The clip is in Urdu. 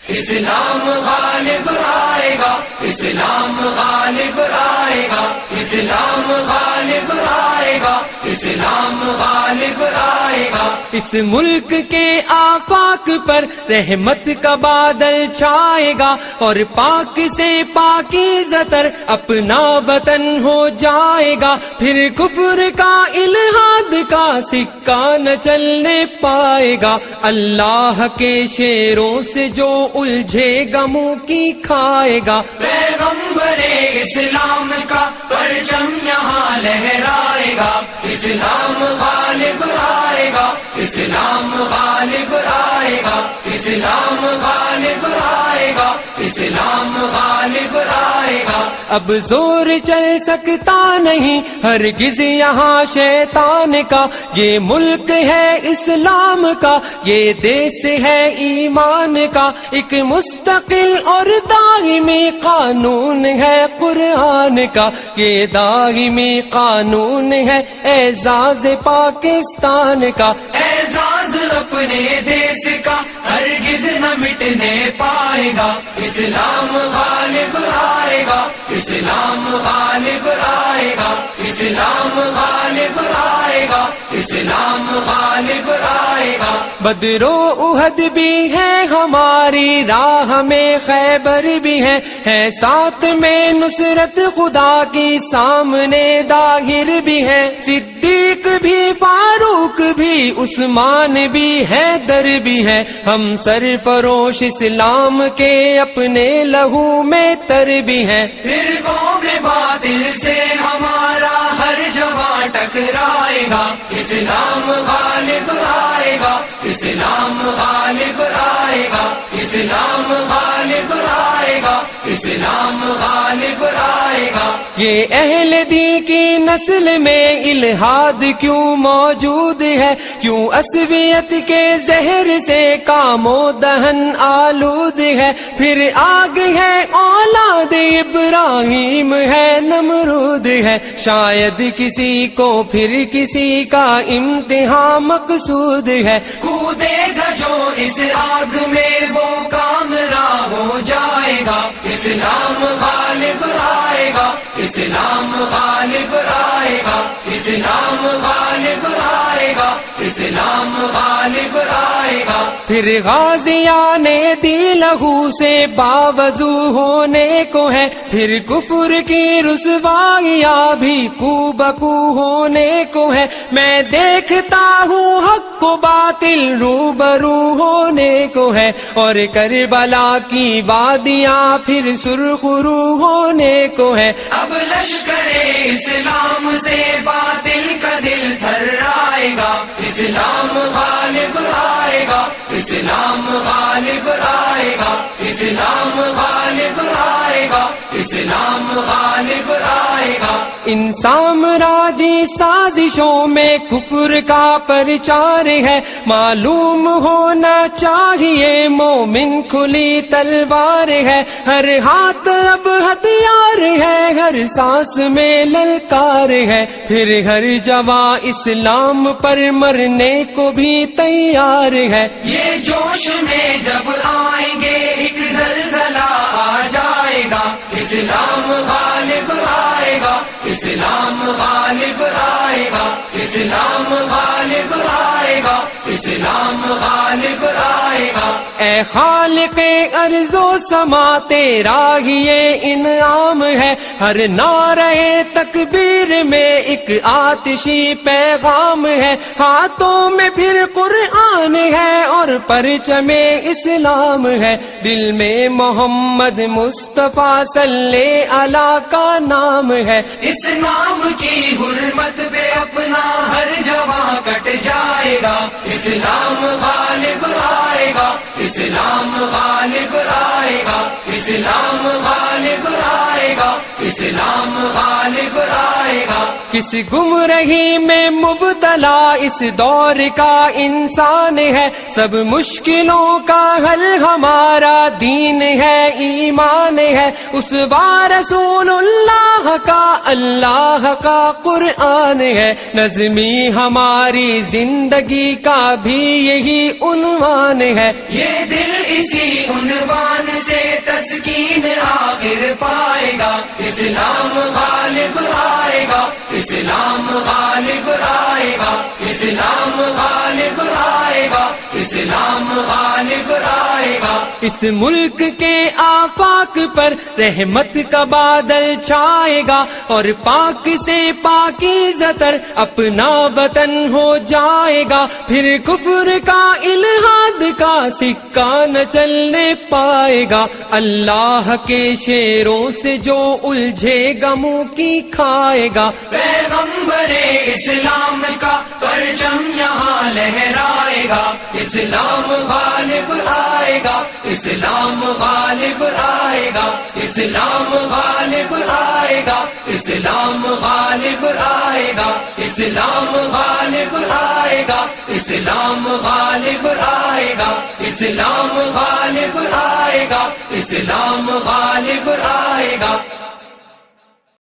اسلام غالب آئے گا، اسلام غالب آئے گا، اسلام غالب آئے گا، اسلام غالب آئے گا۔ اس ملک کے آفاق پر رحمت کا بادل چھائے گا، اور پاک سے پاکیزہ تر اپنا وطن ہو جائے گا۔ پھر کفر کا الحاد کا سکہ نہ چلنے پائے گا۔ اللہ کے شیروں سے جو الجھے گا منہ کی کھائے گا۔ پیغمبر اسلام کا پرچم یہاں لہرائے گا، اسلام غالب آئے گا، اسلام غالب آئے گا، اسلام غالب آئے گا، اسلام غالب آئے گا۔ اب زور چل سکتا نہیں ہرگز یہاں شیطان کا، یہ ملک ہے اسلام کا، یہ دیس ہے ایمان کا، ایک مستقل اور دائمی قانون ہے قرآن کا، یہ دائمی قانون ہے اعزاز پاکستان کا۔ اعزاز اپنے دیس کا ہرگز نہ مٹنے پائے گا، اسلام غالب آئے گا، اسلام غالب آئے گا، اسلام غالب آئے گا، اسلام غالب آئے گا۔ بدر و احد بھی ہے ہماری راہ میں، خیبر بھی ہے ساتھ میں نصرت خدا کی، سامنے داہر بھی ہے، صدیق بھی، فاروق بھی، عثمان بھی، حیدر بھی ہے، ہم سرفروش اسلام کے اپنے لہو میں تر بھی ہے۔ پھر قوم باطل سے ہمارا ہر جوان ٹکرائے گا، اسلام غالب آئے گا، اسلام غالب آئے گا، اسلام غالب آئے گا، اسلام غالب آئے گا۔ یہ اہل دی کی نسل میں الہاد کیوں موجود ہے، کیوں عصبیت کے زہر سے کام و دہن آلود ہے، پھر آگ ہے اولاد ابراہیم ہے نمرود ہے، شاید کسی کو پھر کسی کا امتحان مقصود ہے۔ کودے گا جو اس آگ میں وہ کامران ہو جائے گا، اسلام غالب آئے گا، اسلام غالب آئے گا، اسلام غالب آئے گا، اسلام غالب آئے گا۔ پھر غازیان دی لہو سے باوضو ہونے کو ہے، پھر کفر کی رسوائیاں بھی کو بکو ہونے کو ہے، میں دیکھتا ہوں حق و باطل روبرو ہونے کو ہے، اور کربلا کی وادیاں پھر سرخ رو ہونے کو ہے۔ اب لشکر اسلام سے باطل کا دل تھرائے گا، اسلام غالب آئے گا، اسلام غالب آئے گا، اسلام غالب آئے گا، اسلام غالب آئے گا۔ انسان راجی سازشوں میں کفر کا پرچار ہے، معلوم ہونا چاہیے مومن کھلی تلوار ہے، ہر ہاتھ اب ہتھیار ہے، ہر سانس میں للکار ہے، پھر ہر جواں اسلام پر مرنے کو بھی تیار ہے۔ یہ جوش میں جب آئیں گے ایک زلزلہ آ جائے گا، اسلام غالب آئے گا، اسلام غالب آئے گا، اسلام غالب آئے گا، اسلام غالب آئے گا۔ اے خالق ارض و سما تیرا ہی یہ انعام ہے، ہر نعرہ تکبیر میں ایک آتشی پیغام ہے، ہاتھوں میں پھر قرآن ہے اور پرچم اسلام ہے، دل میں محمد مصطفیٰ صلی اللہ کا نام ہے۔ اس نام کی حرمت پہ اپنا ہر جواں کٹ جائے گا، اسلام غالب آئے گا، اسلام غالب آئے گا، اسلام غالب آئے گا، اسلام غالب آئے گا۔ کس گمراہی میں مبتلا اس دور کا انسان ہے، سب مشکلوں کا حل ہمارا دین ہے، ایمان ہے، اسوہ رسول اللہ کا، اللہ کا قرآن ہے، نظمی ہماری زندگی کا بھی یہی عنوان ہے۔ یہ دل اسی عنوان مسکین آخر پائے گا، اسلام غالب آئے گا، اسلام غالب آئے گا، اسلام غالب آئے گا، اسلام غالب آئے گا۔ اس ملک کے آفاق پر رحمت کا بادل چھائے گا، اور پاک سے پاکیزہ تر اپنا وطن ہو جائے گا، پھر کفر کا الحاد کا سکہ نہ چلنے پائے گا، اللہ کے شیروں سے جو الجھے گا منہ کی کھائے گا۔ پیغمبر اسلام کا پرچم یہاں لہرائے گا، اسلام غالب آئے گا، اسلام غالب آئے گا، اسلام غالب آئے گا، اسلام غالب آئے گا، اسلام غالب آئے گا، اسلام غالب آئے گا، اسلام غالب آئے گا، اسلام غالب آئے گا۔